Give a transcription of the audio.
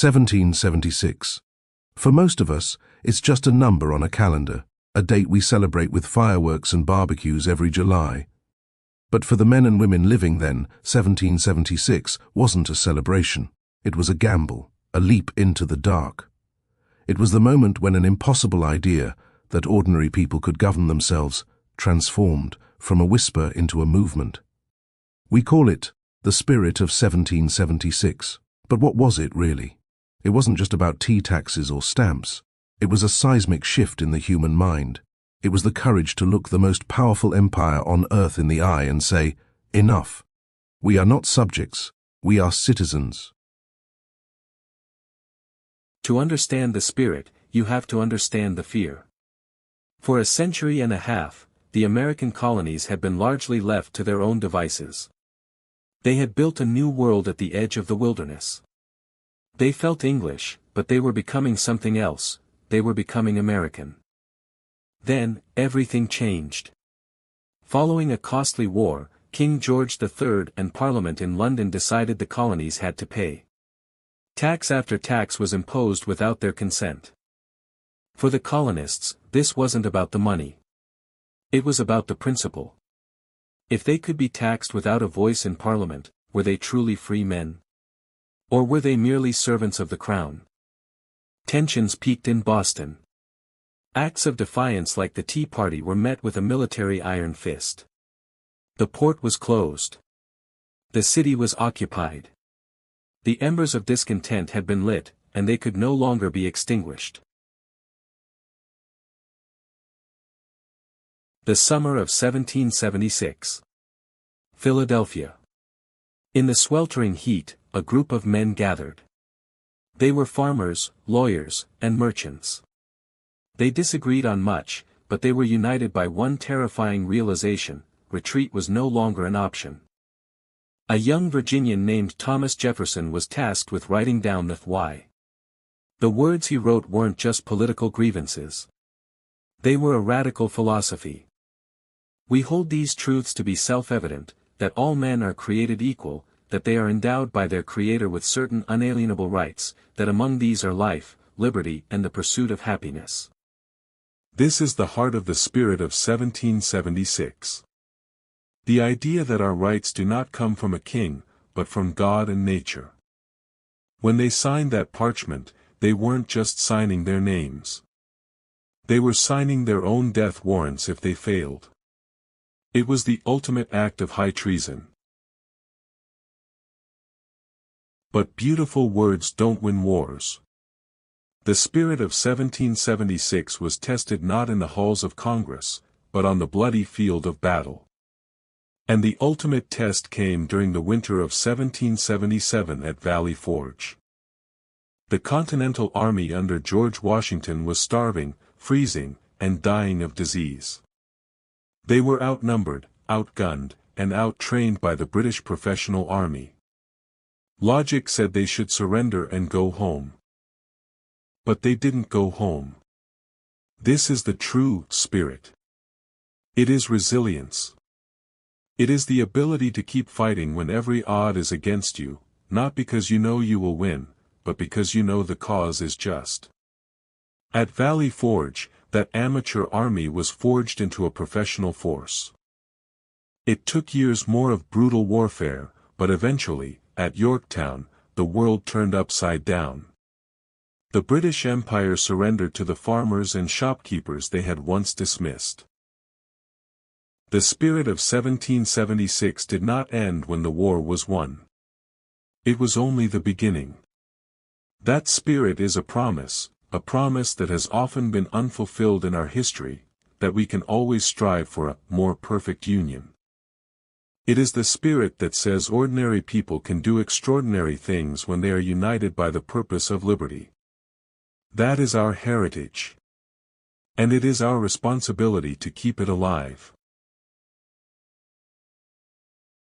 1776. For most of us, it's just a number on a calendar, a date we celebrate with fireworks and barbecues every July. But for the men and women living then, 1776 wasn't a celebration. It was a gamble, a leap into the dark. It was the moment when an impossible idea, that ordinary people could govern themselves, transformed from a whisper into a movement. We call it the spirit of 1776. But what was it really? It wasn't just about tea taxes or stamps. It was a seismic shift in the human mind. It was the courage to look the most powerful empire on earth in the eye and say, enough. We are not subjects, we are citizens. To understand the spirit, you have to understand the fear. For a century and a half, the American colonies had been largely left to their own devices. They had built a new world at the edge of the wilderness. They felt English, but they were becoming something else. They were becoming American. Then, everything changed. Following a costly war, King George III and Parliament in London decided the colonies had to pay. Tax after tax was imposed without their consent. For the colonists, this wasn't about the money. It was about the principle. If they could be taxed without a voice in Parliament, were they truly free men? Or were they merely servants of the crown? Tensions peaked in Boston. Acts of defiance like the Tea Party were met with a military iron fist. The port was closed. The city was occupied. The embers of discontent had been lit, and they could no longer be extinguished. The summer of 1776. Philadelphia. In the sweltering heat, a group of men gathered. They were farmers, lawyers, and merchants. They disagreed on much, but they were united by one terrifying realization: retreat was no longer an option. A young Virginian named Thomas Jefferson was tasked with writing down the why. The words he wrote weren't just political grievances. They were a radical philosophy. We hold these truths to be self-evident, that all men are created equal, that they are endowed by their Creator with certain unalienable rights, that among these are life, liberty, and the pursuit of happiness. This is the heart of the spirit of 1776. The idea that our rights do not come from a king, but from God and nature. When they signed that parchment, they weren't just signing their names. They were signing their own death warrants if they failed. It was the ultimate act of high treason. But beautiful words don't win wars. The spirit of 1776 was tested not in the halls of Congress, but on the bloody field of battle. And the ultimate test came during the winter of 1777 at Valley Forge. The Continental Army under George Washington was starving, freezing, and dying of disease. They were outnumbered, outgunned, and out-trained by the British professional army. Logic said they should surrender and go home. But they didn't go home. This is the true spirit. It is resilience. It is the ability to keep fighting when every odd is against you, not because you know you will win, but because you know the cause is just. At Valley Forge, that amateur army was forged into a professional force. It took years more of brutal warfare, but eventually, at Yorktown, the world turned upside down. The British Empire surrendered to the farmers and shopkeepers they had once dismissed. The spirit of 1776 did not end when the war was won. It was only the beginning. That spirit is a promise that has often been unfulfilled in our history, that we can always strive for a more perfect union. It is the spirit that says ordinary people can do extraordinary things when they are united by the purpose of liberty. That is our heritage. And it is our responsibility to keep it alive.